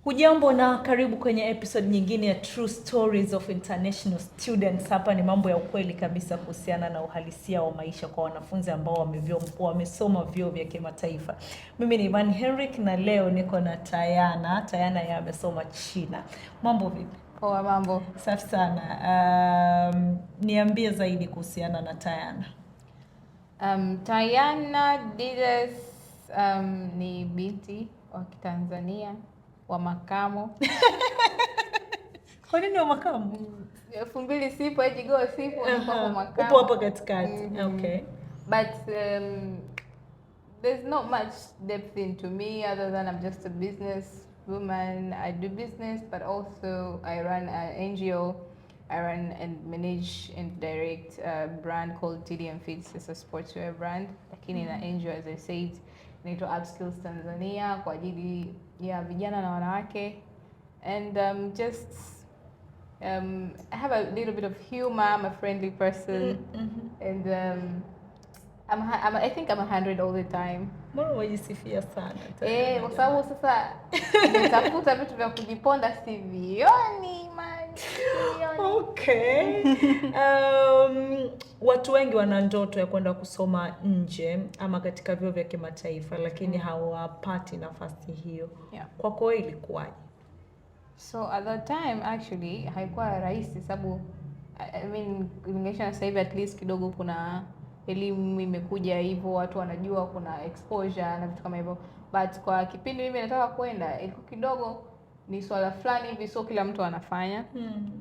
Hujambo na karibu kwenye episode nyingine ya True Stories of International Students. Hapa ni mambo ya ukweli kabisa kuhusiana na uhalisia wa maisha kwa wanafunzi ambao wamesoma vyuo vya kimataifa. Mimi ni Ivan Henrik na leo niko na Tayana. Tayana yeye amesoma China. Mambo vipi? Poa, mambo. Safi sana. Niambie zaidi kuhusiana na Tayana. Tayana Didas ni binti wa Kitanzania wa makamo. Kwa nini wa makamo? 2000 sipo, ejigo sipo, kwa makamo. Upo hapo katikati. Okay. But there's not much depth into me other than I'm just a business woman. I do business, but also I run an NGO. I run and manage and direct a brand called TDM Fits. It's a sportswear brand. Lakini na NGO, as I said, inaitwa Upskills Tanzania kwa ajili ya vijana na wanawake. And I have a little bit of humor. I'm a friendly person. And I think I'm 100 all the time. Mbona wajisifia sana? Kwa sababu sasa nimetafuta vitu vya kujiponda sivioni man. Okay. Watu wengi wana ndoto ya kwenda kusoma nje ama katika vyuo vya kimataifa lakini hawapati nafasi hiyo. Yeah. Kwako ilikuwaje? So at that time actually haikuwa rahisi sababu I mean ulinganisha na sasa hivi at least kidogo kuna elimu imekuja hivyo, watu wanajua kuna exposure na vitu kama hivyo, but kwa kipindi mimi nataka kwenda ilikuwa kidogo ni swala fulani hivi, so kila mtu anafanya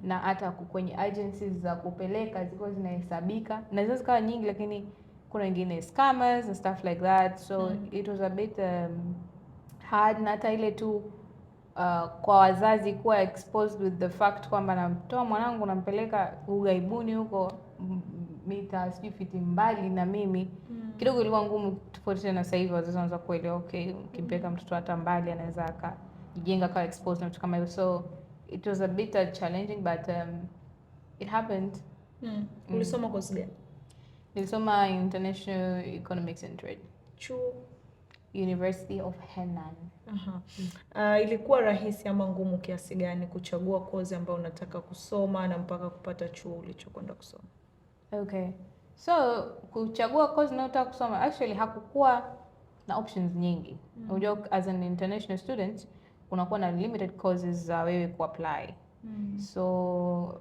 na hata kwenye agencies za kupeleka zilikuwa zinahesabika na zizo zikawa nyingi, lakini kuna wengine scammers and stuff like that, so it was a bit hard. Na hata ile tu kwa wazazi kuwa exposed with the fact kwamba namtoa mwanangu nampeleka ugaibuni huko mita sijui fiti mbali na mimi, kidogo ilikuwa ngumu tofauti na sasa hivi wazazi wanaanza kuelewa okay, ukimpeleka mtoto hata mbali anaweza akajijenga kwa exposed na vitu kama hivyo, so it was a bit challenging but it happened. Ulisoma course gani? Nilisoma International Economics and Trade. Chuo University of Henan. Ilikuwa rahisi ama ngumu kiasi gani kuchagua kozi ambayo unataka kusoma na mpaka kupata chuo ulichokwenda kusoma? Okay. So kuchagua course ninayotaka kusoma actually hakukuwa na options nyingi. Unajua as an international student unakuwa na limited courses za wewe kuapply. So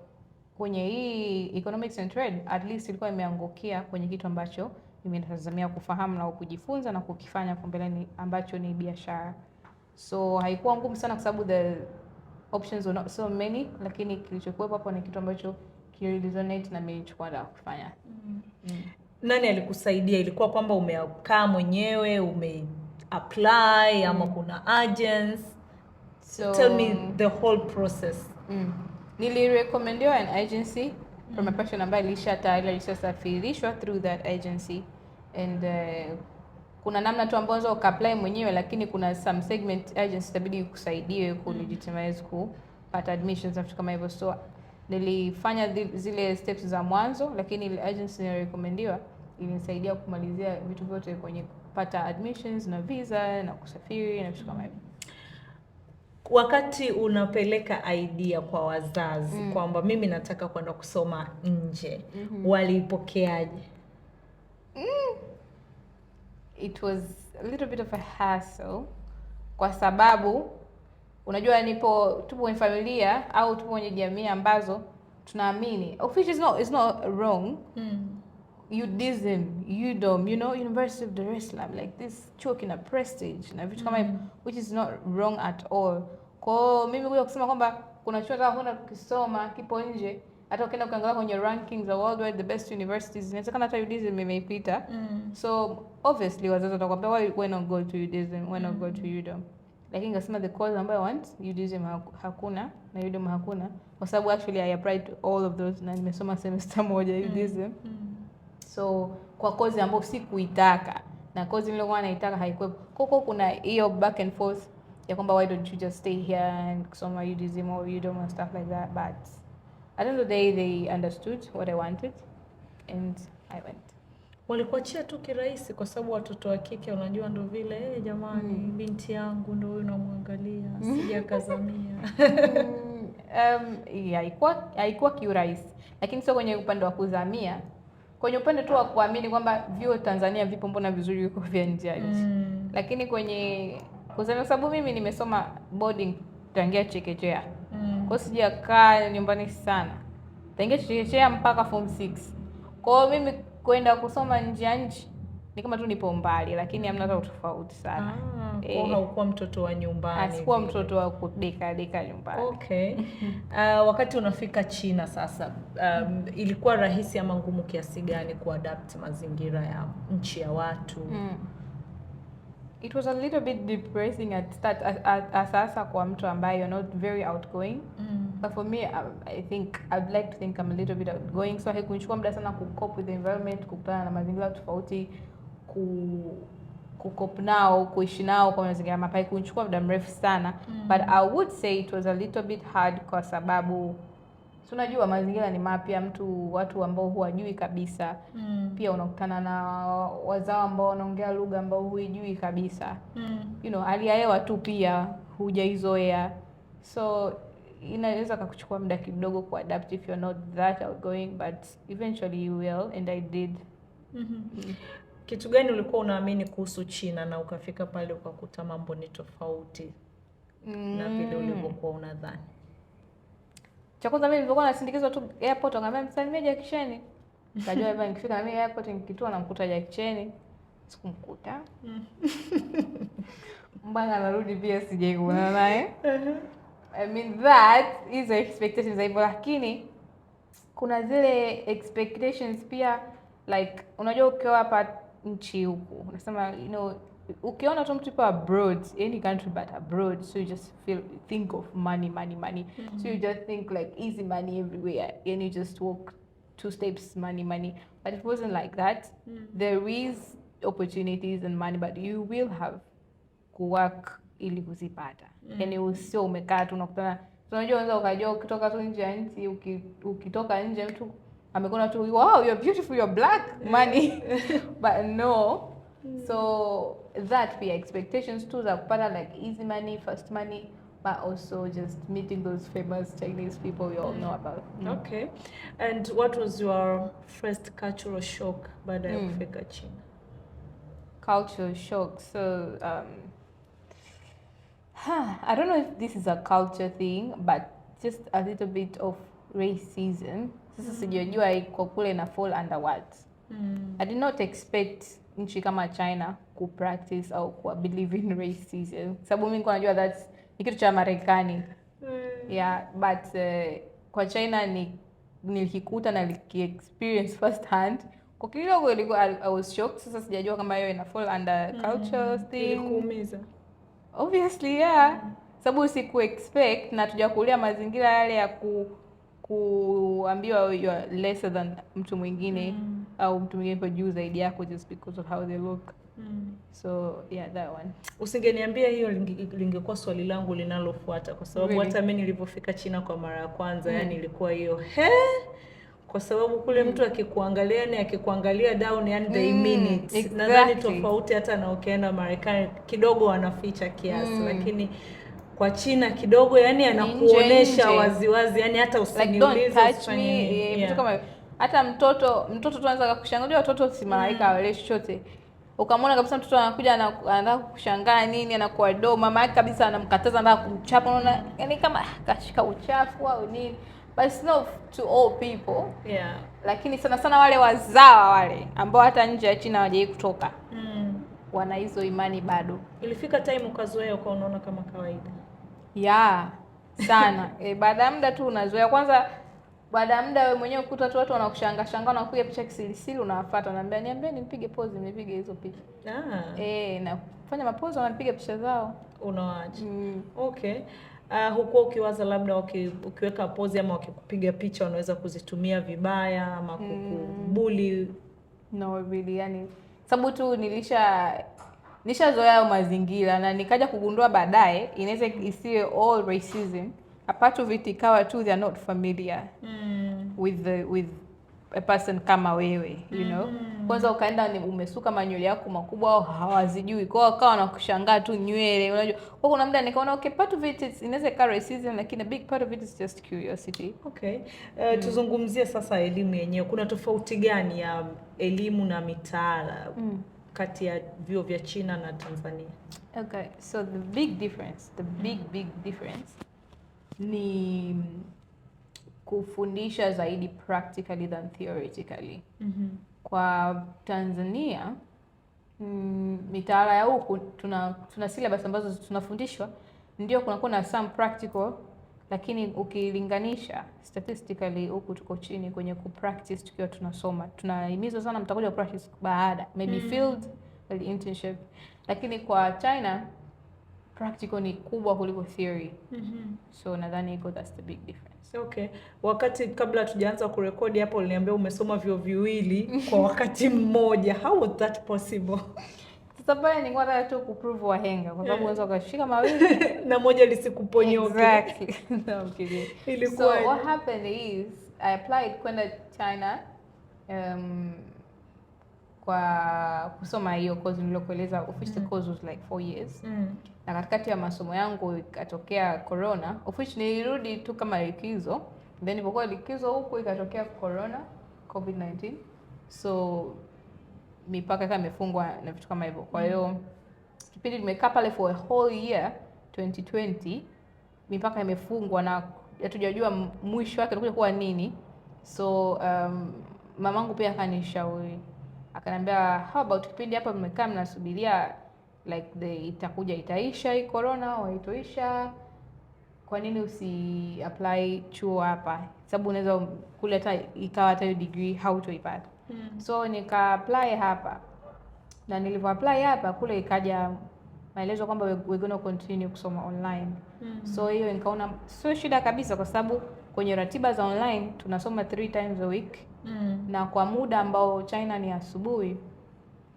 kwenye hii economics and trade at least ilikuwa imeangukia kwenye kitu ambacho nimetazamia kufahamu na kujifunza na kukifanya kwa mbeleni ambacho ni biashara. So haikuwa ngumu sana kwa sababu the options were not so many, lakini kilichokuwepo hapo ni kitu ambacho resonate na mimi nilichokwenda kufanya. Nani alikusaidia? Ilikuwa kwamba umekaa mwenyewe, ume-apply ama kuna agents? So tell me the whole process. Nilirecomendiwa an agency from a person ambaye ilishasafirishwa through that agency, and kuna namna tu ambazo uka-apply mwenyewe, lakini kuna some segment agency itabidi kusaidiwe ku-legitimize kupata admissions na vitu kama hivyo. So nilifanya zile steps za mwanzo, lakini ile agency nilirecomendiwa ilinisaidia kumalizia vitu vyote kwenye kupata admissions na visa na kusafiri na vitu kama hivyo. Wakati unapeleka idea kwa wazazi kwamba mimi nataka kwenda kusoma nje, walipokeaje? It was a little bit of a hassle kwa sababu unajua tupo kwenye familia au tupo kwenye jamii ambazo tunaamini which is not wrong. UDSM, UDOM, University of Dar es Salaam, like this chuo kina prestige na vitu kama hivyo, which is not wrong at all. Kwa mimi kuja kusema kwamba kuna chuo nataka kwenda kusoma kipo nje, hata ukienda kuangalia kwenye rankings za worldwide the best universities inawezekana hata UDSM imeipita. So obviously wazazi watakwambia why not go to UDSM, why not go to UDOM. Lakini ngasema the course ambayo I want UDSM hakuna na UDOM hakuna, kwa sababu actually I applied to all of those na nimesoma semester moja UDSM. So kwa kozi ambayo sikuitaka na kozi nilikuwa naitaka haikuwepo, kwa kuna hiyo back and forth ya kwamba why don't you just stay here and kusoma UDSM or UDOM and stuff like that, but at the end of the day they understood what I wanted and I went. Walikuachia tu kirahisi kwa sababu watoto wa kike unajua ndo vile jamani binti yangu ndo huyu namwangalia Vipi akazamia? Haikuwa kiurahisi, lakini sio kwenye upande wa kuzamia, kwenye upande tu wa kuamini kwamba vyuo Tanzania vipo, mbona vizuri yuko vya nje ya nchi. Lakini kwenye kuzamia, sababu mimi nimesoma boarding tangia chekechea, kwa sijakaa nyumbani sana tangia chekechea mpaka form 6. Kwa hiyo mimi kwenda kusoma nje ya nchi ni kama tu nipo mbali, lakini hamna hata tofauti sana. Kwa haukuwa mtoto wa nyumbani. Sikuwa mtoto wa kudeka nyumbani. Okay. Wakati unafika China sasa, ilikuwa rahisi ama ngumu kiasi gani kuadapt mazingira ya nchi ya watu? It was a little bit depressing at start, asasa kwa mtu ambaye you're not very outgoing. But for me, I'd like to think I'm a little bit outgoing, so haikunichukua muda sana cope with the environment, kukutana na mazingira tofauti, kukop nao, kuishi nao kwa mazingira mapya. Haikunichukua muda mrefu sana. But I would say it was a little bit hard kwa sababu tunajua mazingira ni mapya, watu ambao huwajui kabisa. Pia unakutana na wazao ambao wanaongea lugha ambao huijui kabisa. Hali ya hewa tu pia hujaizoea. So inaweza kukuchukua muda kidogo kuadapt if you're not that outgoing, but eventually you will, and I did. Kitu gani ulikuwa unaamini kuhusu China na ukafika pale ukakuta mambo ni tofauti na vile ulivyokuwa unadhani? Cha kwanza mimi nilikuwa nasindikizwa tu airport, ngambia msalimie Jackie Chan. Nikajua hapa nikifika na mimi airport nikitua namkuta Jackie Chan. Sikumkuta. Mbanga narudi pia sijai kuona naye. I mean that is expectations hivyo, lakini kuna zile expectations pia, like unajua ukiwa hapa nchi huku unasema ukiona tu mtu yupo abroad, any country but abroad, so you just think of money. So you just think like easy money everywhere, and you just walk 2 steps money. But it wasn't like that. There is opportunities and money, but you will have to work ili kuzipata. Yani usio umekaa tu unakutana, unajua unaweza ukajua ukitoka tu nje ya nchi, ukitoka nje mtu amekuona tu, wow, you're beautiful, you're black, money. But no. So that be expectations too, za kupata like easy money, fast money, but also just meeting those famous Chinese people we all know about. Okay. And what was your first cultural shock baada ya kufika China? Cultural shock. So I don't know if this is a culture thing, but just a little bit of racism. Sasa sijajua kwa kule na fall under what. I did not expect nchi kama China ku practice au ku believe in racism. Sababu mimi nilikuwa najua that's ni kitu cha Marekani. Yeah, but kwa China nilikikuta na nilikiexperience first hand. Kwa kidogo I was shocked. Sasa sijajua kama hiyo ina fall under culture thing. Ilikuumiza? Obviously, yeah. Sababu siku expect na tujakulia mazingira yale ya kuambiwa you are lesser than mtu mwingine au mtu mwingine kwa juu zaidi yako just because of how they look. So yeah, that one. Usingeniambia hiyo lingekuwa swali langu linalofuata, kwa sababu hata mimi nilipofika China kwa mara ya kwanza yani ilikuwa hiyo kwa sababu kule mtu akikuangalia down yani they mean it. Exactly. Nadhani tofauti hata na ukienda Marekani kidogo wanaficha kiasi, lakini kwa China kidogo yani anakuonesha waziwazi, yani hata usiniulize usifanye kama hata mtoto tunaanza kukushangalia. Watoto si malaika wale chochote. Ukamwona kabisa mtoto anakuja anataka kushangaa nini, anakuwa do, mama yake kabisa anamkataza, anataka kumchapa, unaona yani kama kashika uchafu au nini. But it's not to all people. Yeah. Lakini sana wale wazawa wale ambao hata nje ya China hawajai kutoka. Wana hizo imani bado. Ilifika time ukazoea ukaona kama kawaida. Yeah, sana. Baada ya muda tu unazoea. Kwanza baada ya muda wewe mwenyewe ukuta tu watu wanakushangaa na kupiga picha kisirisiri, unawafuata unaambia niambie nipige pose, nipige hizo picha. Na kufanya mapozi wanapiga picha zao. Unawaacha. Okay. Huko ukiwaza labda ukiweka pose ama ukikupiga picha wanaweza kuzitumia vibaya ama kukubuli? No really, yani sababu tu nishazoea mazingira na nikaja kugundua baadaye inaweza isiwe all racism. Apart of it ikawa tu they are not familiar with a person kama wewe, you know. Kwanza ukaenda umesuka manywele yako makubwa au hawazijui. Kwa hiyo akawa anakushangaa tu nywele, unajua. Kwa kuna muda nikaona okay, part of it inaweza ikawa racism, lakini a big part of it is just curiosity. Okay. Tuzungumzie sasa elimu yenyewe. Kuna tofauti gani ya elimu na mitaala kati ya vyuo vya China na Tanzania? Okay, so the big difference ni kufundisha zaidi practically than theoretically. Kwa Tanzania mitaala ya huku tuna syllabus ambazo tunafundishwa, ndio kunakuwa na some practical, lakini ukilinganisha statistically huku tuko chini kwenye kupractice. Tukiwa tunasoma tunahimizwa sana mtakuja practice baada maybe field or internship, lakini kwa China practical ni kubwa kuliko theory. So nadhani that's the big difference. Okay. Wakati kabla tujaanza kurekodi hapo uliniambia umesoma vyuo viwili kwa wakati mmoja. How was that possible? Sasa pale nilikuwa nataka tu kuprove wahenga kwa sababu unaweza ukashika mawili na moja lisikuponyoke. Exactly. No, kidding. So Ilikuwa what happened is I applied kwenda China kwa kusoma hiyo course niliyokueleza. Official course was like 4 years. Na katikati ya masomo yangu ikatokea corona, of which nilirudi tu kama likizo, then nilipokuwa likizo huko ikatokea corona, COVID-19. So mipaka kama imefungwa na vitu kama hivyo. Kwa hiyo kipindi nimekaa pale for a whole year 2020, mipaka imefungwa na hatujajua mwisho wake utakuja kuwa nini. So mamangu pia akanishauri, akaniambia how about kipindi hapa mmekaa mnasubiria like itaisha hii corona au haitoisha, kwa nini usi apply chuo hapa, sababu unaweza kule hata ikawa hata hiyo degree hautoipata. So nika apply hapa, na nilivyo apply hapa kule ikaja maelezo kwamba we're going to continue kusoma online. So hiyo nikaona sio shida kabisa, kwa sababu kwenye ratiba za online tunasoma 3 times a week. Na kwa muda ambao China ni asubuhi,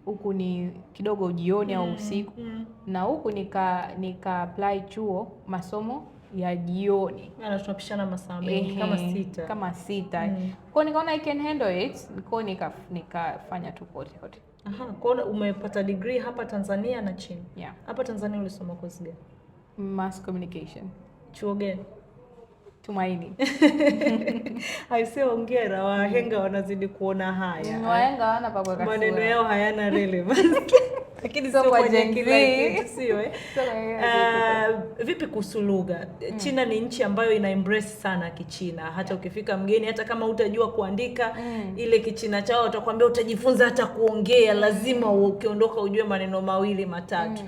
huku ni kidogo jioni au usiku. Na huku nika apply chuo masomo ya jioni. Na tunapishana masaa mengi kama 6. Kwa nikaona I can handle it. Kwa nikafanya tu kote. Aha, kwa umepata degree hapa Tanzania na China. Yeah. Hapa Tanzania ulisoma course gani? Mass communication. Chuo gani? Tumaini. Aisee, hongera, wahenga wanazidi kuona haya. Wahenga wana pa kuweka sura. Maneno yao hayana relevance. Lakini sio kwa kila kitu, sio vipi kuhusu lugha? China ni nchi ambayo ina embrace sana Kichina. Hata ukifika mgeni, hata kama utajua kuandika ile Kichina chao, utakwambia utajifunza hata kuongea, lazima ukiondoka ujue maneno mawili matatu.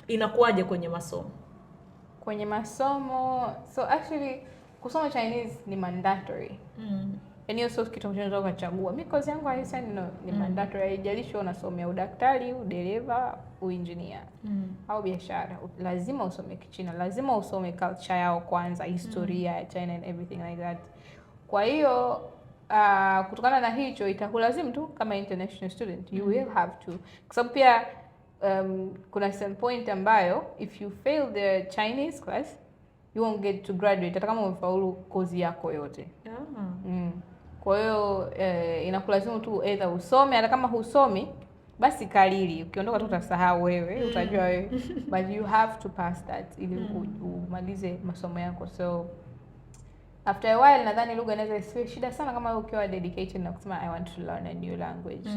Inakuwaje kwenye masomo? Kwenye masomo, so actually kusoma Chinese ni mandatory. Yaani hiyo sio kitu unachoweza kuchagua. Mimi course yangu haisemi ni mandatory. Haijalishi unasomea udaktari, udereva, uengineer au biashara. Lazima usome Kichina, lazima usome culture yao kwanza, historia ya China and everything like that. Kwa hiyo kutokana na hicho itakulazimu tu kama international student you will have to. Kwa sababu pia kuna some point ambayo if you fail the Chinese class you won't get to graduate hata kama umefaulu kozi yako yote. Kwa hiyo inakulazimu tu either usome, hata kama husomi basi kalili, ukiondoka tu utasahau wewe, utajua wewe, but you have to pass that ili umalize masomo yako. So after a while nadhani lugha inaweza isiwe shida sana kama ukiwa dedicated na kusema I want to learn a new language.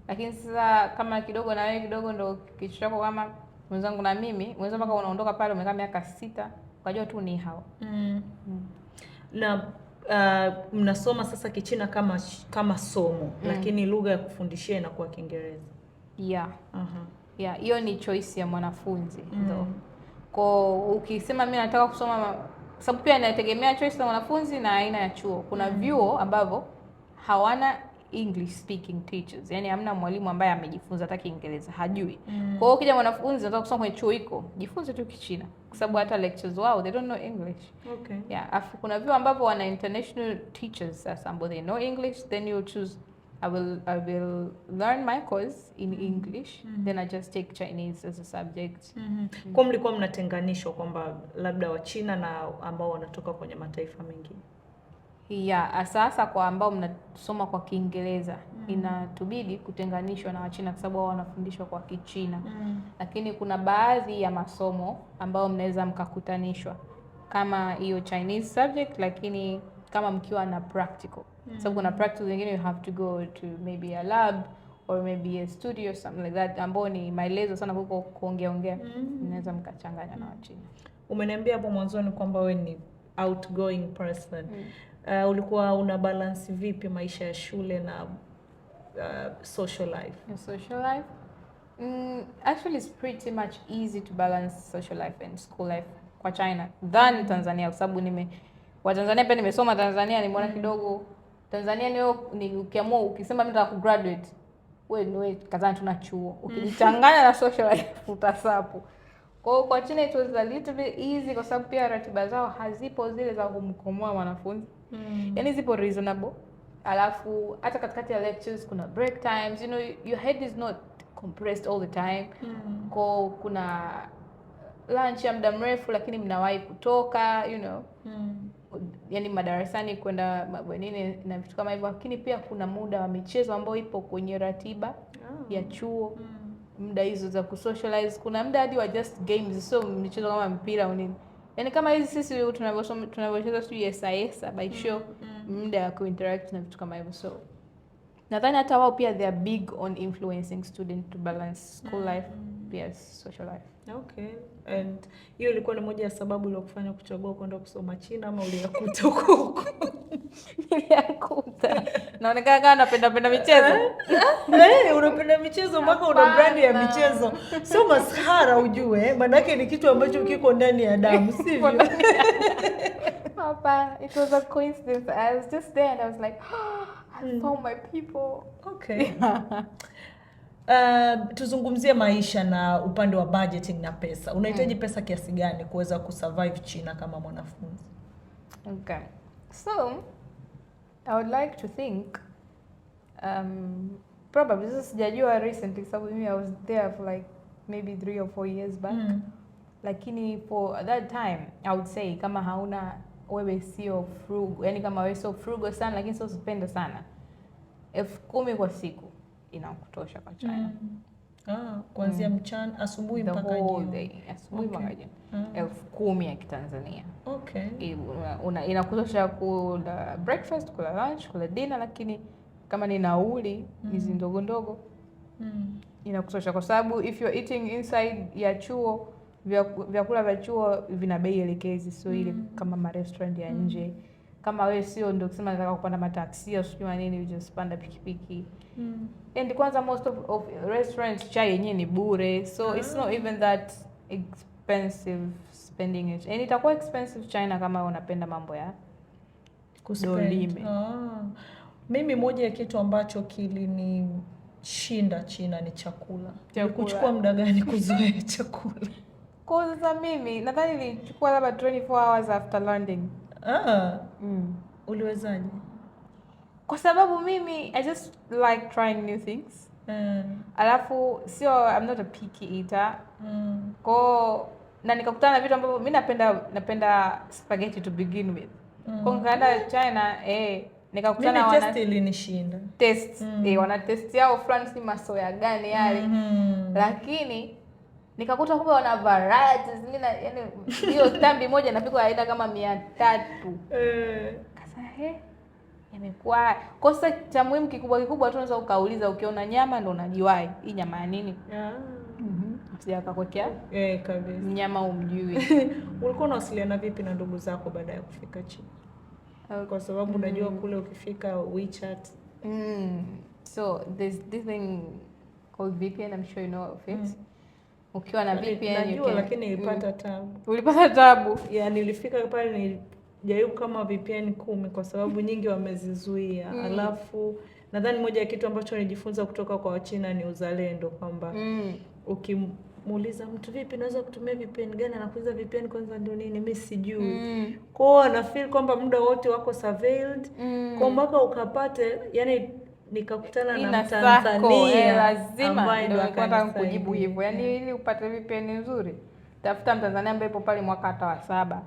Lakini sasa kama kidogo na wewe kidogo ndo kichwa chako kama mwenzangu na mimi, unaweza mpaka unaondoka pale umekaa miaka 6 ukajua tu ni hao. Na mnasoma sasa Kichina kama somo, lakini lugha ya kufundishia inakuwa Kiingereza. Yeah. Yeah, hiyo ni choice ya mwanafunzi. Kwa ukisema mimi nataka kusoma, sababu pia inategemea choice ya mwanafunzi na aina ya chuo. Kuna vyuo ambavyo hawana English speaking teachers. Yaani hamna mwalimu ambaye amejifunza hata Kiingereza, hajui. Kwa hiyo ukija mwanafunzi anataka kusoma kwenye chuo hiko, jifunze tu Kichina. Kwa sababu hata lectures wao they don't know English. Okay. Yeah, afu kuna vyuo ambavyo wana international teachers sasa ambao they know English, then you choose I will learn my course in English, then I just take Chinese as a subject. Kwa mlikuwa mnatenganishwa kwamba labda wa China na ambao wanatoka kwenye mataifa mengine? Yeah, sasa kwa ambao mnasoma kwa Kiingereza inatubidi kutenganishwa na Wachina kwa sababu wao wanafundishwa kwa Kichina. Lakini kuna baadhi ya masomo ambao mnaweza mkakutanishwa kama hiyo Chinese subject, lakini kama mkiwa na practical. Sababu kuna practical zingine you have to go to maybe a lab or maybe a studio or something like that, ambao ni maelezo sana kuliko kuongea. Mnaweza mkachanganya na Wachina. Umeniambia hapo mwanzoni kwamba wewe ni outgoing person. Ulikuwa una balance vipi maisha ya shule na social life? Your social life? Actually it's pretty much easy to balance social life and school life kwa China than Tanzania, kwa sababu wa Tanzania pia nimesoma Tanzania, nimeona kidogo Tanzania ni ukiamua ukisema mimi nataka kugraduate, wewe kazani tuna chuo. Ukijichanganya na social life utasapu. Kwa China it was a little bit easy kwa sababu pia ratiba zao hazipo zile za kumkomoa wanafunzi. Yaani zipo reasonable. Alafu hata katikati ya lectures kuna break times, your head is not compressed all the time. Kuna lunch ya muda mrefu lakini mnawahi kutoka, yaani madarasani kwenda mabwenini na vitu kama hivyo. Lakini pia kuna muda wa michezo ambao ipo kwenye ratiba ya chuo. Muda hizo za kusocialize, kuna muda hadi wa just games, so michezo kama mpira au nini. Yaani kama hizi sisi tunavyocheza sio SIS by show, muda wa kuinteract na vitu kama hivyo. So nadhani hata wao pia they are big on influencing student to balance school life pia social life. Okay. And hiyo ilikuwa ni moja ya sababu ile kufanya kuchagua kwenda kusoma China ama uliyakuta huko? Niliyakuta. Naonekana kama napenda michezo. Unapenda michezo mpaka una brand ya michezo. Sio maskhara ujue, maana yake ni kitu ambacho kiko ndani ya damu, sivyo? Papa, it was a coincidence. I was just there and I was like, I found my people. Okay. Tuzungumzie maisha na upande wa budgeting na pesa. Unahitaji pesa kiasi gani kuweza kusurvive China kama mwanafunzi? Okay. So, I would like to think probably this sijajua recently, so I was there for like maybe 3 or 4 years back. Lakini for that time I would say kama hauna wewe sio frugal, yani kama wewe sio frugal sana lakini sio spend sana, 10,000 kwa siku inakutosha kwa China. Kuanzia mchana asubuhi mpaka jioni. Asubuhi mpaka jioni. 10,000 ya Kitanzania. Okay. Inakutosha kula breakfast, kula lunch, kula dinner, lakini kama ni nauli hizi ndogo ndogo inakutosha kwa sababu if you're eating inside ya chuo, vyakula vya chuo vina bei elekezi, sio ile kama ma restaurant ya nje. Kama wewe sio ndio kusema nataka kupanda mataksi au sio nini, you just panda pikipiki. And kwanza most of restaurants chai yenyewe ni bure, so it's not even that expensive spending it. And itakuwa expensive China kama unapenda mambo ya kuspend. Mimi moja ya kitu ambacho kilinishinda China ni chakula. Kuchukua muda gani kuzoea chakula? Kwa sasa mimi nadhani nilichukua labda 24 hours after landing. Uliwezaje? Kwa sababu mimi I just like trying new things. Alafu I'm not a picky eater. Na nikakutana na vitu ambavyo mimi napenda spaghetti to begin with. Kwa nikaenda China nikakutana wana test ilinishinda. Wana test yao fulani si masoya gani yale. Lakini nikakuta kumbe wana varieties zingine, yani hiyo tambi moja inapikwa aina kama 300. Kasa imekuwa kosa cha muhimu kikubwa tu unaweza ukauliza, ukiona nyama ndo unajiwahi hii nyama ya nini? Sijakwekea kabisa nyama umjui. Ulikuwa unawasiliana vipi na ndugu zako baada ya kufika China? Kwa sababu unajua kule ukifika WeChat. So there's this thing called VPN, I'm sure you know of it. Ukiwa na VPN najua, lakini nilipata tabu. Ulipata tabu? Yeah, nilifika pale nilijaribu kama VPN 10 kwa sababu nyingi wamezizuia. Alafu nadhani moja ya kitu ambacho nilijifunza kutoka kwa Wachina ni uzalendo, kwamba ukimuuliza mtu vipi naweza kutumia VPN gani, anakuuliza VPN kwanza ndio nini, mimi sijui. Kwa hiyo ana feel kwamba muda wote wako surveilled. Kwa mpaka ukapate, yani nikakutana na Mtanzania lazima ndio nilikuwa kujibu hivyo. Yaani ili upate VPN nzuri, tafuta Mtanzania ambaye ipo pale mwaka hata wa 7,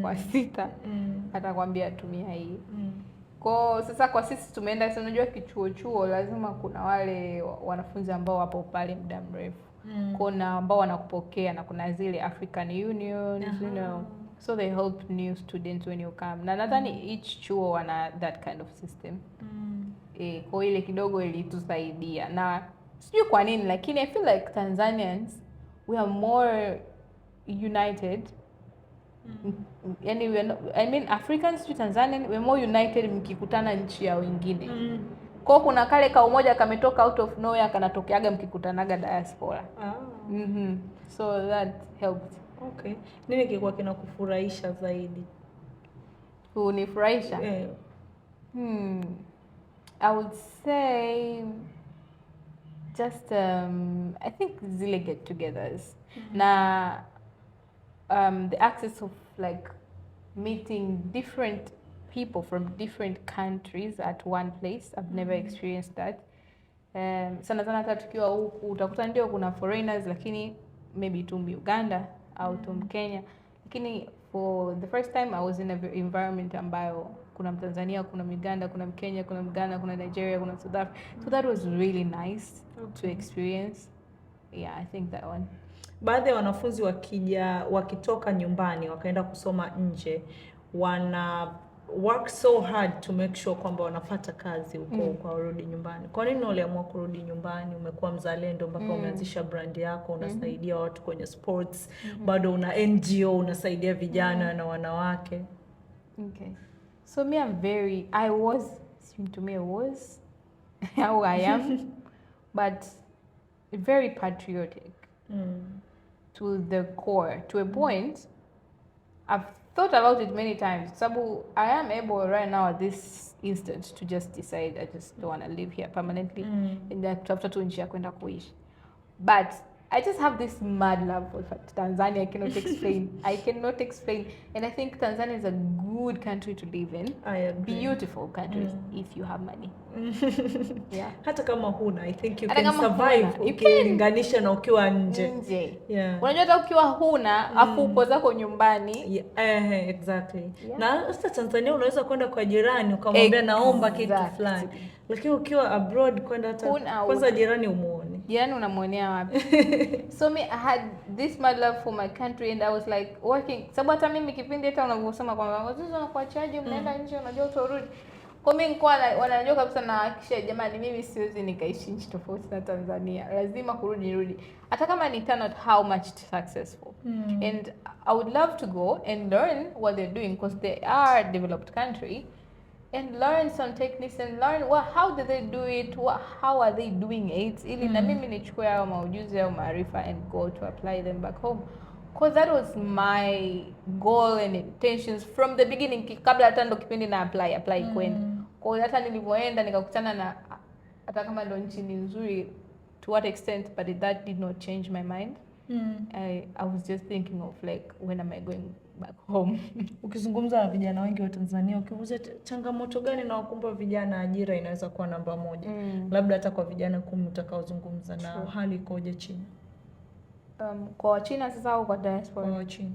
wa 6, atakwambia tumia hii. Kwa sasa kwa sisi tumeenda sasa, unajua kichuo lazima kuna wale wanafunzi ambao wapo pale muda mrefu. Kuna ambao wanakupokea na kuna zile African Union, you know. So they help new students when you come. Na nadhani each chuo wana that kind of system. Kwa ile kidogo ilitusaidia. Na sijui kwa nini lakini I feel like Tanzanians we are more united. Yani I mean Africans to Tanzanian we're more united mkikutana nchi ya wengine. Kwa kuna kale ka umoja kametoka out of nowhere kanatokeaga mkikutanaga diaspora. So that helped. Okay. Nini kilikuwa kinakufurahisha zaidi? Kunifurahisha? I would say just I think zile get-togethers. Na the access of like meeting different people from different countries at one place. I've never experienced that. Sana hata tukiwa huku utakuta ndio kuna foreigners lakini maybe tu Uganda au tu Kenya, lakini for the first time I was in a environment ambayo kuna Mtanzania, kuna Uganda, kuna Kenya, kuna Ghana, kuna Nigeria, kuna South Africa. So that was really nice to experience. Yeah, I think that one. Baadhi ya wanafunzi wakitoka nyumbani wakaenda kusoma nje, wana work so hard to make sure kwamba wanapata kazi huko kwa kurudi nyumbani. Kwa nini uliamua kurudi nyumbani? Umekuwa mzalendo mpaka umeanzisha brand yako, unasaidia watu kwenye sports, bado una NGO unasaidia vijana na wanawake. Okay. So me I was how I am but very patriotic. To the core, to a point. I've thought about it many times. Sabu, I am able right now at this instant to just decide I just don't want to live here permanently and then after tu nchi ya kwenda kuishi. But I just have this mad love for Tanzania. I cannot explain. And I think Tanzania is a good country to live in. I agree. Beautiful country if you have money. Yeah. Hata kama huna, I think you can survive. Ukilinganisha na ukiwa nje. Yeah. Unajua hata ukiwa huna, afu upo zako nyumbani. Exactly. Yeah. Na hata Tanzania unaweza kwenda kwa jirani ukamwambia naomba kitu fulani. Lakini ukiwa abroad kwenda hata kwanza jirani umuone. Jirani unamuonea wapi? So me I had this mad love for my country and I was like working. Sababu hata mimi kipindi hata unavyosema kwamba wazazi wanakuachaje mnaenda nje unajua utarudi. Kwa mimi nilikuwa wanajua kabisa na hakisha jamani mimi siwezi nikaishi nchi tofauti na Tanzania. Lazima kurudi. Hata kama ni not how much successful. And I would love to go and learn what they're doing because they are a developed country. And learn some techniques and learn how do they do it, how are they doing it, ili na mimi nichukue hao maujuzi au maarifa and go to apply them back home. Because that was my goal and intentions from the beginning, kabla hata ndo kipindi na apply kwenda. Kwa hata nilipoenda nikakutana na hata kama ndo nchi ni nzuri to what extent, but that did not change my mind. I was just thinking of like when am I going back home. Ukizungumza na vijana wengi wa Tanzania ukiuliza changamoto gani na wakumba vijana, ajira inaweza kuwa namba moja. Labda hata kwa vijana 10 utakaozungumza na hali ikoje China? Kwa Wachina sasa au kwa diaspora? Kwa Wachina.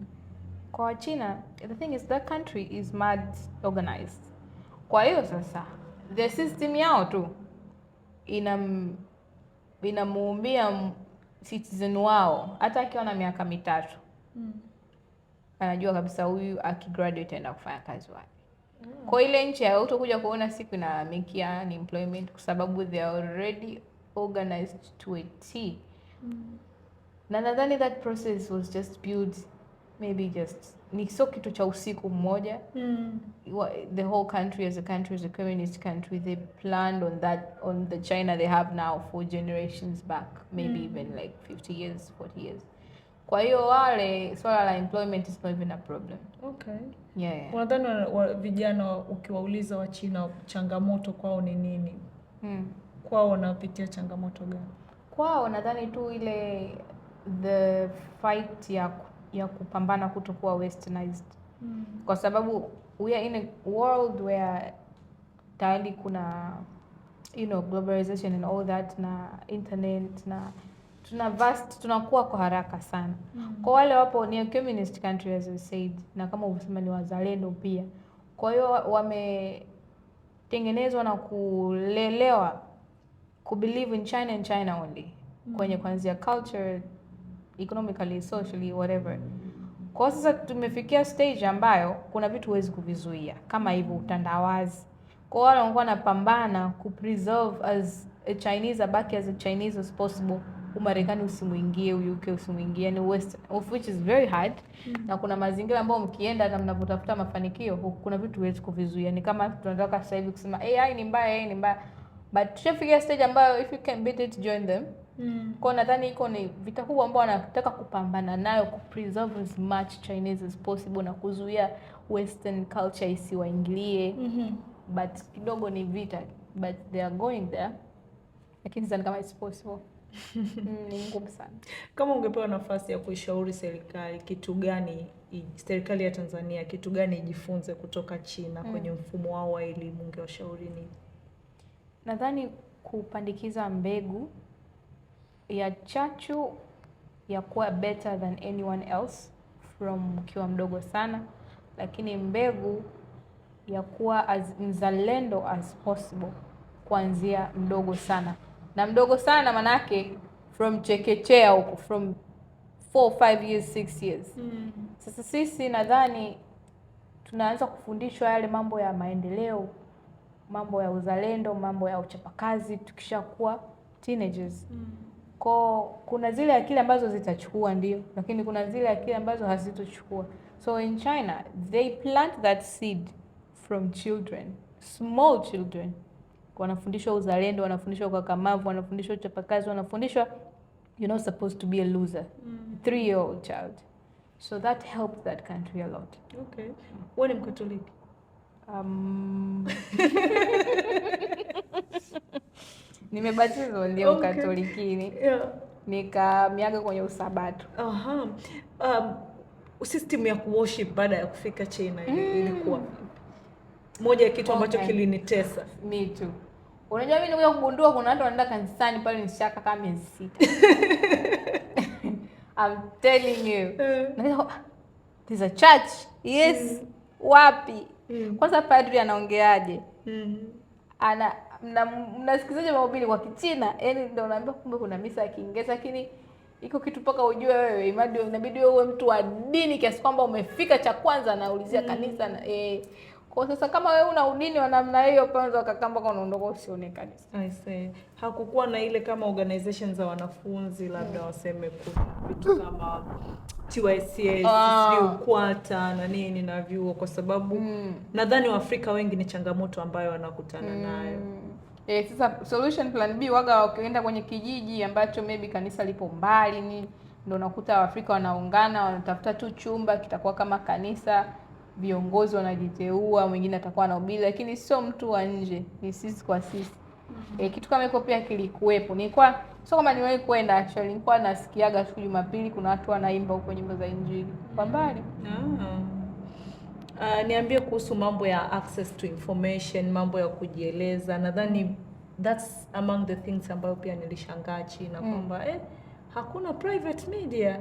Kwa Wachina, the thing is that country is mad organized. Kwa hiyo sasa the system yao tu inamuumbia citizen wao hata akiwa na miaka 3. Anajua kabisa huyu akigraduate aenda kufanya kazi wapi. Kwa ile nchi utakuja kuona siku na mikia ni employment kwa sababu they are already organized to a T. Na nadhani that process was just built maybe just ni sio kitu cha usiku mmoja. The whole country as a communist country, they planned on the China they have now for generations back, maybe even like 50 years, 40 years. Kwa hiyo wale swala la employment is not even a problem. Okay. Yeah. Unadhani vijana ukiwauliza wa China changamoto kwao ni nini? Kwao wanapitia changamoto gani? Kwao nadhani tu ile the fight ya kupambana kutokuwa westernized. Kwa sababu we are in a world where tayari kuna globalization and all that na internet na tunakuwa kwa haraka sana. Kwa wale wapo ni a communist country as I said, na kama umesema ni wazalendo pia. Kwa hiyo kutengenezwa na kulelewa believe in China and China only. Kwenye kuanzia culture, economically, socially, whatever. Kwa sasa tumefikia stage ambayo kuna vitu huwezi kuvizuia kama hivyo utandawazi. Kwa wale wanakuwa wanapambana kupreserve as a Chinese, abaki as a Chinese as possible. Umarekani usimuingie, UK usimuingie, ni western, of which is very hard. Na kuna mazingira ambayo mkienda na mnapotafuta mafanikio, kuna vitu huwezi kuvizuia. Ni kama tunataka sasa hivi kusema AI ni mbaya, AI ni mbaya. But tushafikia stage ambayo if you can beat it, join them. Kwa nadhani iko ni vita kubwa ambao wanataka kupambana nayo, kupreserve as much Chinese as possible na kuzuia western culture isiwaingilie. But kidogo ni vita, but they are going there. Lakini sidhani kama it's possible. Ni ngumu sana. Kama ungepewa nafasi ya kuishauri serikali, kitu gani serikali ya Tanzania kitu gani ijifunze kutoka China kwenye mfumo wao wa elimu, ungewashauri nini? Nadhani kupandikiza mbegu ya chachu ya kuwa better than anyone else from ukiwa mdogo sana, lakini mbegu ya kuwa as mzalendo as possible kuanzia mdogo sana. Na mdogo sana manake from chekechea huko, from 4, 5 years, 6 years. Sasa sisi nadhani tunaanza kufundishwa yale mambo ya maendeleo, mambo ya uzalendo, mambo ya uchapakazi tukishakuwa teenagers. Kuna zile akili ambazo zitachukua ndio, lakini kuna zile akili ambazo hazitochukua. So in China they plant that seed from children, small children. Wanafundishwa uzalendo, wanafundishwa ukakamavu, wanafundishwa uchapakazi, wanafundishwa you're not supposed to be a loser. 3-year-old child. So that helped that country a lot. Okay. Wewe ni Mkatoliki? Nimebatizwa ndio Katolikini. Nikamiaga kwenye usabato. System ya kuworship baada ya kufika China ilikuwa moja ya kitu ambacho kilinitesa. Me too. Unajua mimi nilikuja kugundua kuna watu wanaenda kanisani pale nishaka kama miezi 6. I'm telling you. There's a church. Yes. Wapi? Kwanza padri anaongeaje? Mnasikizaje mahubiri kwa Kichina? Yaani ndio unaambia kumbe kuna misa ya Kiingereza, lakini iko kitu paka ujue wewe inabidi wewe uwe mtu wa dini kiasi kwamba umefika cha kwanza naulizia kanisa na kwa sasa kama wewe una udini wa namna hiyo kwanza wakakamba kwa unaondoka usione kanisa. I say hakukuwa na ile kama organizations za wanafunzi labda waseme vitu kama TYCS, UKWATA na nini na vyuo, kwa sababu nadhani Waafrika wengi ni changamoto ambayo wanakutana nayo. Sasa solution plan B waga wakienda kwenye kijiji ambacho maybe kanisa lipo mbali, ni ndio unakuta Waafrika wanaungana, wanatafuta tu chumba kitakuwa kama kanisa, viongozi wanajiteua, mwingine atakuwa anahubiri, lakini sio mtu wa nje, ni sisi kwa sisi. Kitu kama hiko pia kilikuwepo. Nilikuwa sio kama niwahi kwenda, actually nilikuwa nasikiaga siku Jumapili kuna watu wanaimba huko nyimbo za Injili kwa mbali. Niambie kuhusu mambo ya access to information, mambo ya kujieleza. Nadhani that's among the things ambayo pia nilishangaa China kwamba hakuna private media.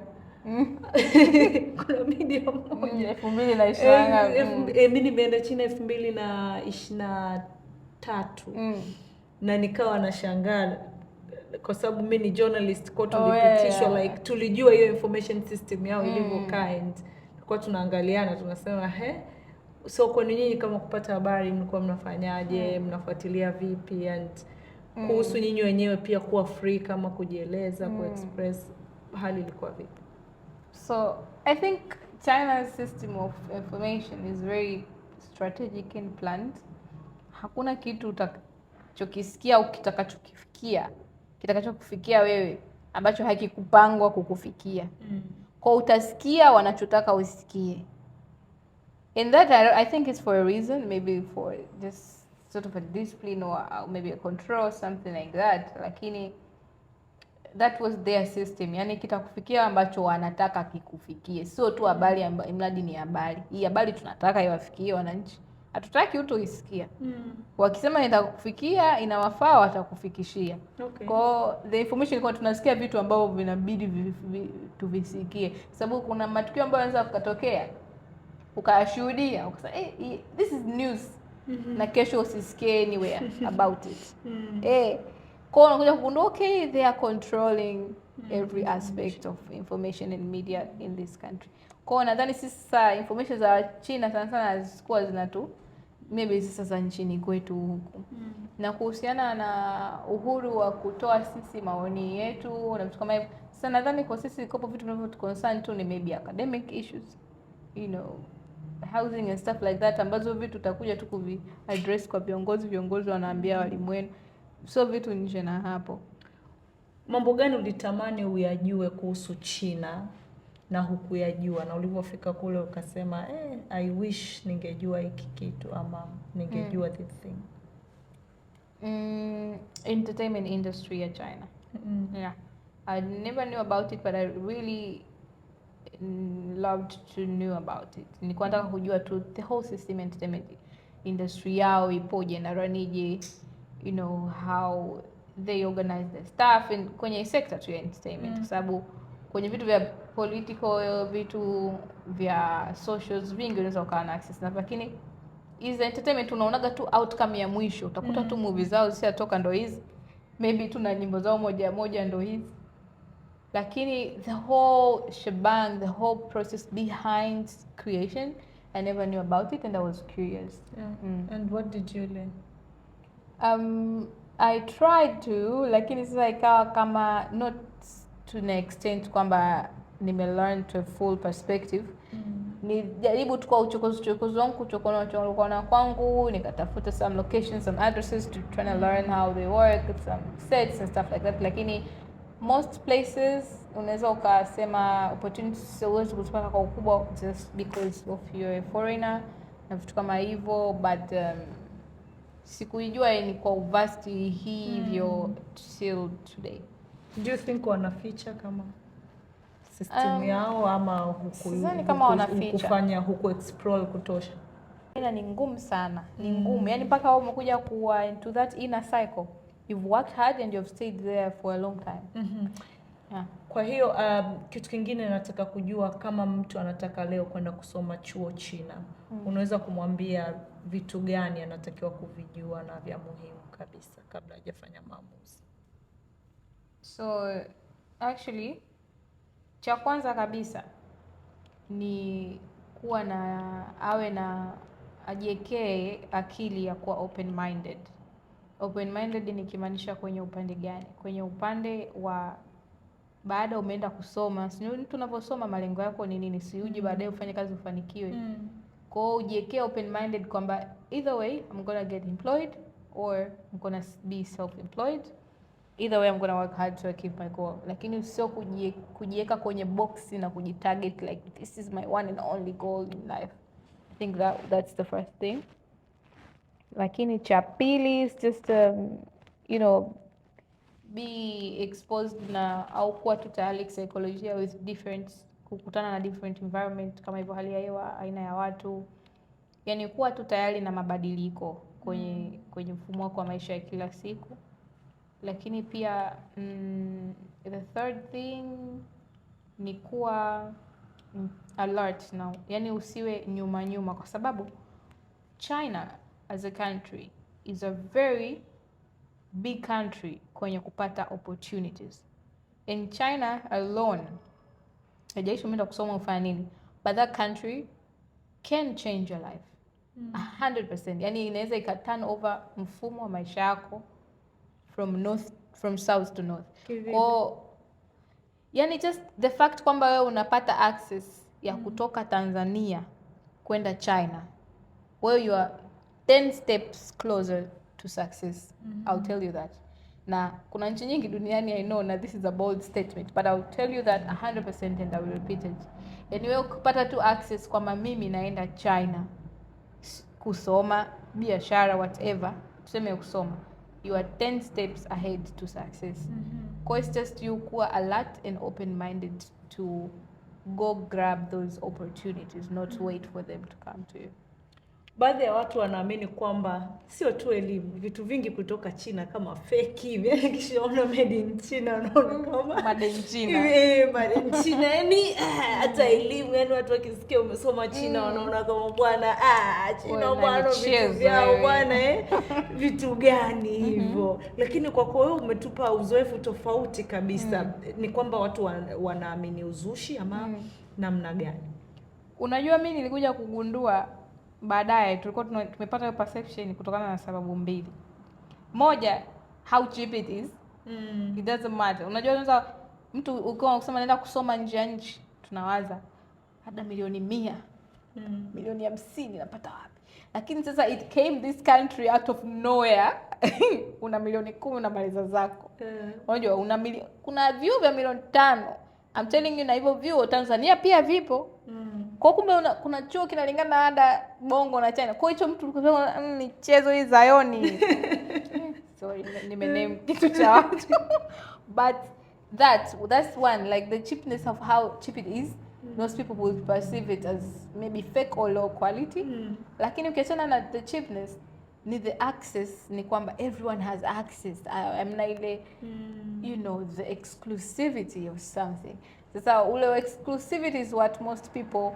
Kuna media moja 2020. Mimi nimeenda China 2023. Na nikawa nashangaa kwa sababu mimi ni journalist, kwa tulipitishwa like tulijua hiyo information system yao ilivyokaa, and kwa tunaangaliana tunasema so kwa nyinyi kama kupata habari mlikuwa mnafanyaje, mnafuatilia vipi, and kuhusu nyinyi wenyewe pia kuwa free kama kujieleza, kuexpress, hali ilikuwa vipi? So I think China's system of information is very strategic and planned. Hakuna kitu utakachokisikia au kitakachokufikia wewe ambacho hakikupangwa kukufikia. Kwa utasikia wanachotaka usikie. And that I think is for a reason, maybe for just sort of a discipline or maybe a control or something like that. Lakini that was their system. Yani kitakufikia ambacho wanataka kikufikie. Sio tu habari mradi ni habari. Hii habari tunataka iwafikie wananchi. Hatutaki utoisikia. Wakisema itakufikia inawafaa watakufikishia. Kwa the information kwa tunasikia vitu ambavyo vinabidi tuvisikie. Sababu kuna matukio ambayo yanaweza kutokea ukashuhudia ukasema this is news. na kesho usisikie anywhere about it. Kwa unakuja kugundua okay, they are controlling every aspect of information and media in this country. Kwa nadhani sisi sasa information za China sana sana zikuwa zinatu maybe sasa za nchini kwetu huku. Na kuhusiana na uhuru wa kutoa sisi maoni yetu na vitu kama hivyo, sasa nadhani kwa sisi kopo vitu vinavyo concern tu ni maybe academic issues, you know, housing and stuff like that, ambazo vitu tutakuja tu kuvi address kwa viongozi wanaambia walimu wenu, so vitu nje na hapo. Mambo gani ulitamani uyajue kuhusu China na hukuyajua, na ulivyofika kule ukasema I wish ningejua hiki kitu ama ningejua this thing? Entertainment industry ya China. Yeah, I never knew about it, but I really loved to know about it. Nilikuwa nataka kujua tu the whole system entertainment industry yao ipoje na ranije, you know, how they organize their staff in kwenye sector tu ya entertainment, kwa sababu kwenye vitu vya political, vitu vya socials vingi unaweza ukawa na access na, lakini hizi entertainment unaonaga tu outcome ya mwisho. Utakuta tu movie zao zishatoka ndo hizi, maybe tu na nyimbo zao moja ndo hizi, lakini the whole shebang, the whole process behind creation, I never knew about it and I was curious. And what did you learn? I tried to, lakini sasa ikawa kama not to an extent kwamba learn to a full perspective. Nijaribu tu kwa uchokozi wangu kuchokona kwangu, nikatafuta some locations, some addresses to try to learn how they work, some sets and stuff like that, lakini most places unaweza ukasema opportunities huwezi kuzipata kwa ukubwa just because of you're a foreigner na vitu kama hivyo, but sikuijua ni kwa vasti hivyo till today. Do you think wana feature kama system yao ama kufanya huku explore kutosha? Ina ni ngumu sana, ni ngumu. Yani mpaka wewe umekuja kuwa into that inner cycle. You've worked hard and you've stayed there for a long time. Yeah. Kwa hiyo kitu kingine nataka kujua, kama mtu anataka leo kwenda kusoma chuo China, unaweza kumwambia vitu gani anatakiwa kuvijua na vya muhimu kabisa kabla hajafanya maamuzi? So actually cha kwanza kabisa ni kuwa ajiekee akili ya kuwa open minded. Open minded nikimaanisha kwenye upande gani? Kwenye upande wa baada umeenda kusoma, si mtu unaposoma malengo yako ni nini? Si uje baadaye ufanye kazi ufanikiwe. Kwa hiyo ujiekee open minded kwamba either way I'm gonna get employed or I'm gonna be self employed. Either way I'm gonna work hard to achieve my goal. Lakini sio kujiweka kwenye box na kujitarget like this is my one and only goal in life. I think that's the first thing. Lakini cha pili is just you know, be exposed na au kuwa tu tayari kisaikolojia with kukutana na different environment, kama hivyo hali ya hewa, aina ya watu, yani kuwa tu tayari na mabadiliko kwenye mfumo wako wa maisha ya kila siku. Lakini pia the third thing ni kuwa alert now, yani usiwe nyuma kwa sababu China as a country is a very big country kwenye kupata opportunities. In China alone, hajaishi umeenda kusoma ufanya nini, but that country can change your life 100%. Yani inaweza turn over mfumo wa maisha yako from south to north. Yani just the fact kwamba wewe unapata access ya kutoka Tanzania kwenda China, where you are 10 steps closer to success. I'll tell you that. Na kuna nchi nyingi duniani, I know, na this is a bold statement, but I'll tell you that 100% and I will repeat it. Yani wewe kupata tu access kwamba mimi naenda China kusoma, biashara, whatever, tuseme kusoma, you are 10 steps ahead to success. Kwa it's just you kuwa alert and open-minded to go grab those opportunities, not wait for them to come to you. baadhi ya watu wanaamini kwamba sio tu elimu, vitu vingi kutoka China kama fake hivi. Kishaona made in China unaona kama made in China. Made in China. Yani hata elimu, yani watu wakisikia umesoma China wanaona kama bwana China bwana vitu vyao bwana vitu gani hivyo. Lakini kwa kwa wewe umetupa uzoefu tofauti kabisa. Ni kwamba watu wanaamini uzushi ama namna gani? Unajua mimi nilikuja kugundua baadaye, tulikuwa tumepata hiyo perception kutokana na sababu mbili. Moja, how cheap it is. It doesn't matter. Unajua unaweza mtu ukiwa unasema naenda kusoma nje ya nchi, tunawaza hata milioni 100, milioni 50 napata wapi? Lakini sasa it came this country out of nowhere. Una milioni 10 unamaliza zako. Unajua kuna vyuo vya milioni 5. I'm telling you, na hivyo vyuo Tanzania pia vipo. Kwa kumbe kuna chuo kinalingana na ada Bongo na China. Kwa hicho mtu ukisema michezo hii Zayoni. Sorry, nimename kitu cha watu. But that's one, like the cheapness of how cheap it is. Most people will perceive it as maybe fake or low quality. Lakini ukiachana na the cheapness, ni the access, ni kwamba everyone has access. I'm not ile you know, the exclusivity of something. Sasa ule exclusivity is what most people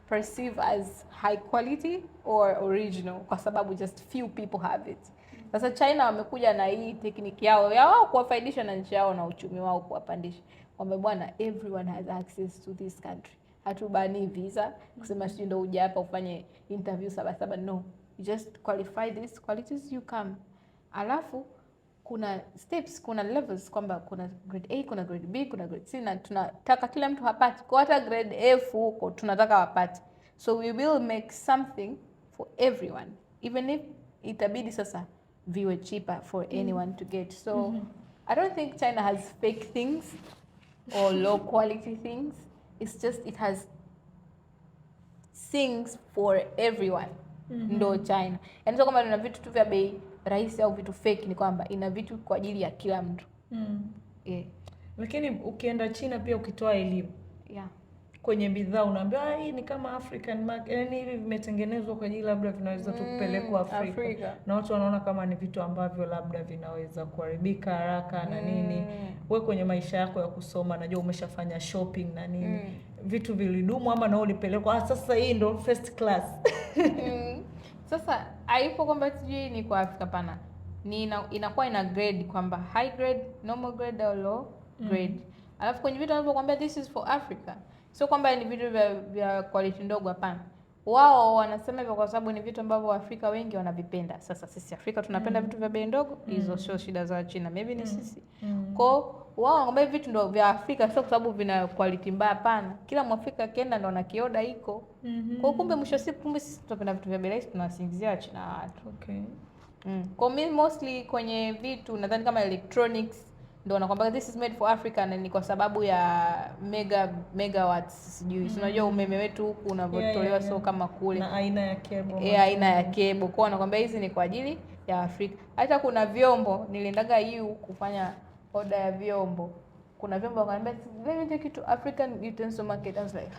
perceive as high quality or original, kwa sababu just few people have it. Sasa China wamekuja na hii tekniki yao ya wao kuwafaidisha na nchi yao na uchumi wao kuwapandisha. Wame bwana, everyone has access to this country. Hatubani visa kusema sio ndio uje hapa ufanye interview 7 no. You just qualify these qualities, you come. Alafu kuna steps, kuna levels, kwamba kuna grade A, kuna grade B, kuna grade C, na tunataka kila mtu hapati. Kwa hata grade F huko tunataka wapate. So we will make something for everyone, even if itabidi sasa viwe cheaper for anyone to get. So I don't think China has fake things or low quality things. It's just it has things for everyone. Ndo China. Yaani sio kwamba ina vitu tu vya bei rahisi au vitu fake, ni kwamba ina vitu kwa ajili ya kila mtu. Lakini ukienda China pia ukitoa elimu. Kwenye bidhaa unaambiwa hii ni kama African market. Yaani hivi vimetengenezwa kwa ajili labda vinaweza tu kupelekwa Afrika. Na watu wanaona kama ni vitu ambavyo labda vinaweza kuharibika haraka na nini. Wewe kwenye maisha yako ya kusoma najua umeshafanya shopping na nini. Vitu vilidumu ama na ulipelekwa sasa hii ndo first class. Sasa haipo kwamba sijui ni kwa Afrika, pana. Ni inakuwa ina grade kwamba high grade, normal grade au low grade. Alafu kwenye vitu wanapokuambia this is for Africa, sio kwamba ni vitu vya quality ndogo, hapana. Wao wanasema hivyo kwa sababu ni vitu ambavyo Waafrika wengi wanavipenda. Sasa sisi Afrika tunapenda vitu vya bei ndogo, hizo sio shida za China, maybe ni sisi. Kwa wao wanakuambia vitu ndio vya Afrika, sio kwa sababu vina quality mbaya, hapana. Kila Mwafrika akienda ndo anakioda iko. Kwa kumbe mwisho siku kumbe sisi tunapenda vitu vya bei rahisi, tunasingizia China watu. Kwa mimi mostly kwenye vitu nadhani kama electronics ndio wanakwambia this is made for Africa, na ni kwa sababu ya megawatts sijui. Unajua umeme wetu huku unavyotolewa sio kama kule. Na aina ya cable. Aina ya cable. Kwa wanakwambia hizi ni kwa ajili ya Afrika. Hata kuna vyombo, niliendaga kufanya order ya vyombo. Kuna vyombo wakaniambia let me take it to African utensil market. I was like,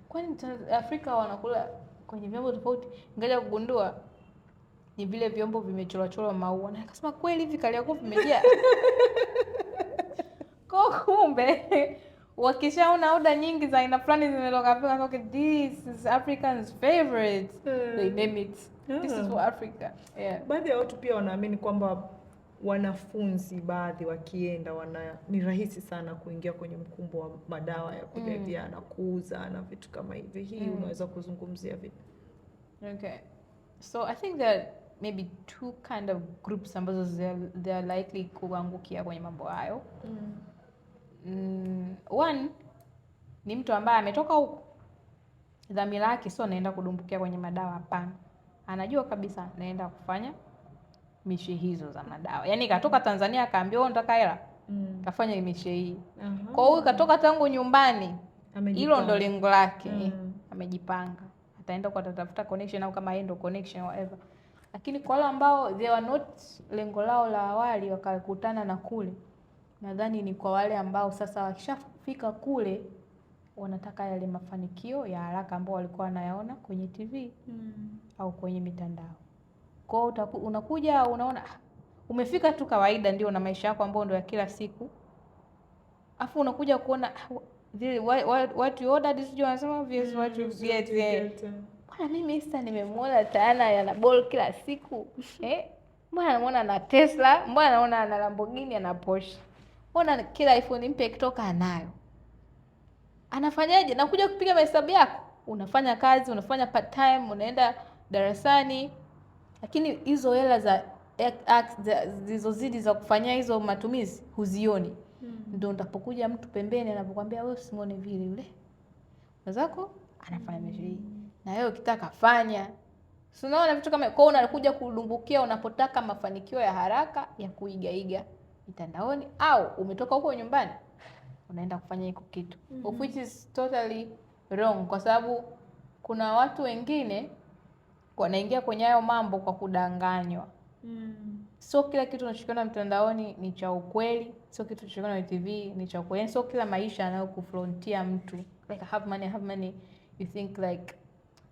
kwani Afrika wanakula kwenye vyombo tofauti? Ngaja kugundua ni vile vyombo vimechorwa maua. Na akasema kweli hivi kali yako vimejaa. Kwa kumbe wakishaona order nyingi za aina fulani zimetoka Afrika, okay, this is Africans favorite. They name it. This is for Africa. Baadhi ya watu pia wanaamini kwamba wanafunzi baadhi wakienda ni rahisi sana kuingia kwenye mkumbo wa madawa ya kulevya na kuuza na vitu kama hivi. Hii unaweza kuzungumzia vipi? Okay. So I think that maybe two kind of groups ambazo they are likely kuangukia kwenye mambo hayo. One ni mtu ambaye ametoka huko, dhamira yake sio naenda kudumbukia kwenye madawa, hapana. Anajua kabisa naenda kufanya mishe hizo za madawa. Yaani katoka Tanzania akaambiwa unataka hela, kafanya mishe hii. Kwa hiyo katoka tangu nyumbani, hilo ndo lengo lake. Amejipanga. Ataenda kwa tafuta connection au kama endo connection whatever. Lakini kwa wale ambao they were not lengo lao la awali wakakutana na kule, nadhani ni kwa wale ambao sasa wakishafika kule wanataka yale mafanikio ya haraka ambao walikuwa wanayaona kwenye TV au kwenye mitandao. Kwa hiyo unakuja unaona umefika tu kawaida ndio na maisha yako ambayo ndio ya kila siku. Afu unakuja kuona what you ordered is wanasema vs what you get. Bwana mimi sasa nimemwona Tana yana ball kila siku. Mbona namuona na Tesla, mbona naona na Lamborghini, ana Porsche. Mbona kila iPhone mpya ikitoka anayo. Anafanyaje? Nakuja kupiga mahesabu yako. Unafanya kazi, unafanya part time, unaenda darasani. Lakini hizo hela za zilizozidi za kufanyia hizo matumizi huzioni. Ndio utapokuja mtu pembeni anapokuambia wewe usimuone vile yule. Wazako anafanya maisha hii. Na wewe ukitaka fanya. So unaona vitu kama kwa unakuja kudumbukia unapotaka mafanikio ya haraka ya kuigaiga mitandaoni au umetoka huko nyumbani unaenda kufanya hiko kitu. Of which is totally wrong kwa sababu kuna watu wengine wanaingia kwenye hayo mambo kwa kudanganywa. So kila kitu unachokiona mtandaoni ni cha ukweli, so kitu unachokiona kwenye TV ni cha ukweli. So kila maisha anayokufrontia mtu like I have money, you think like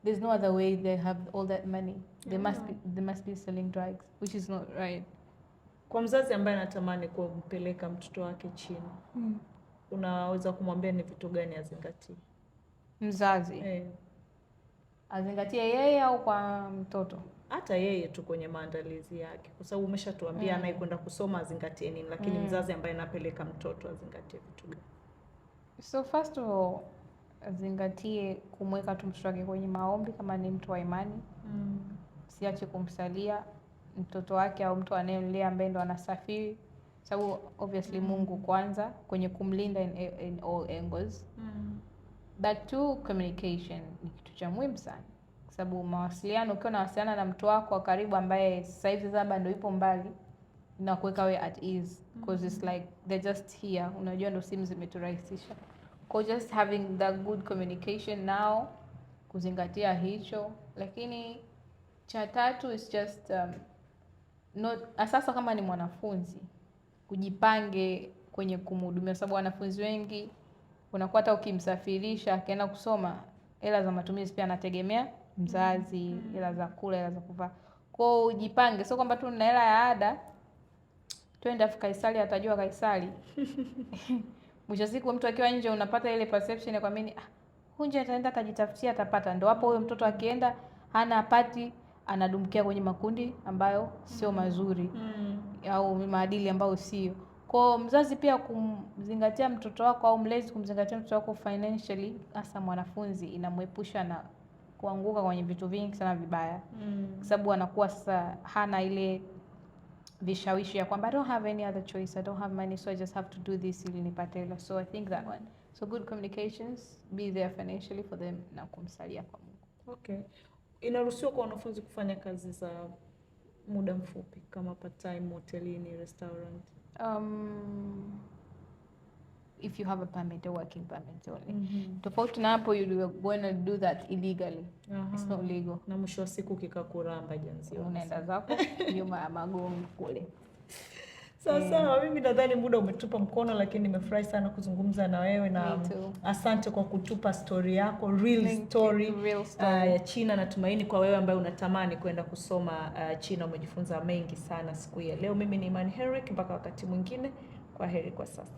there's no other way they have all that money. They must be selling drugs, which is not right. Kwa mzazi ambaye anatamani kumpeleka mtoto wake China, unaweza kumwambia ni vitu gani azingatie? Mzazi azingatie yeye au kwa mtoto? Hata yeye tu kwenye maandalizi yake, kwa sababu umeshatuambia anayekwenda kusoma azingatie nini, lakini mzazi ambaye anapeleka mtoto azingatie vitu gani? So first of all, azingatie kumweka tu mtoto wake kwenye maombi kama ni mtu wa imani. Siache kumsalia mtoto wake au mtu anayemlea ambaye ndo anasafiri, sababu obviously Mungu kwanza kwenye kumlinda in all angles. That too, communication ni kitu cha muhimu sana, sababu mawasiliano, ukiwa unawasiliana na mtu wako wa karibu ambaye sasa hivi labda ndio ipo mbali, inakuweka wewe at ease because it's like they're just here. Unajua ndo simu zimeturahisisha. Kwa just having the good communication now, kuzingatia hicho. Lakini cha tatu is just sasa kama ni mwanafunzi kujipange kwenye kumhudumia, sababu wanafunzi wengi unakuwa hata ukimsafirisha akaenda kusoma, hela za matumizi pia anategemea mzazi, hela za kula, hela za kuvaa. Kwa ujipange, sio kwamba tu una hela ya ada twende Afrika Kaisari atajua Kaisari. Mwisho siku mtu akiwa nje unapata ile perception ya kwamini nje ataenda atajitafutia atapata. Ndio hapo huyo mtoto akienda hana apati, anadumkia kwenye makundi ambayo sio mazuri au maadili ambayo sio. Kwa mzazi pia kumzingatia mtoto wako au mlezi kumzingatia mtoto wako financially, hasa mwanafunzi, inamuepusha na kuanguka kwenye vitu vingi sana vibaya. Kwa sababu anakuwa sasa hana ile vishawishi ya kwamba I don't have any other choice, I don't have money, so I just have to do this ili nipate hela. So I think that one. So good communications, be there financially for them na kumsalia kwa Mungu. Okay. Inaruhusiwa kwa wanafunzi kufanya kazi za muda mfupi kama part time, hotelini, restaurant? If you have a permit, a working permit only. Tofauti na hapo, you are going to do that illegally. It's not legal. Na mwisho wa siku kikakuramba janzi, unaenda zako nyuma ya magongo kule. Sawa, mimi nadhani muda umetupa mkono, lakini nimefurahi sana kuzungumza na wewe na asante kwa kutupa story yako, real story ya China. Natumaini kwa wewe ambaye unatamani kwenda kusoma China umejifunza mengi sana siku ya leo. Mimi ni Imani Henrik, mpaka wakati mwingine, kwa heri kwa sasa.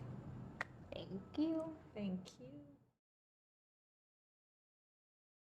Thank you. Thank you.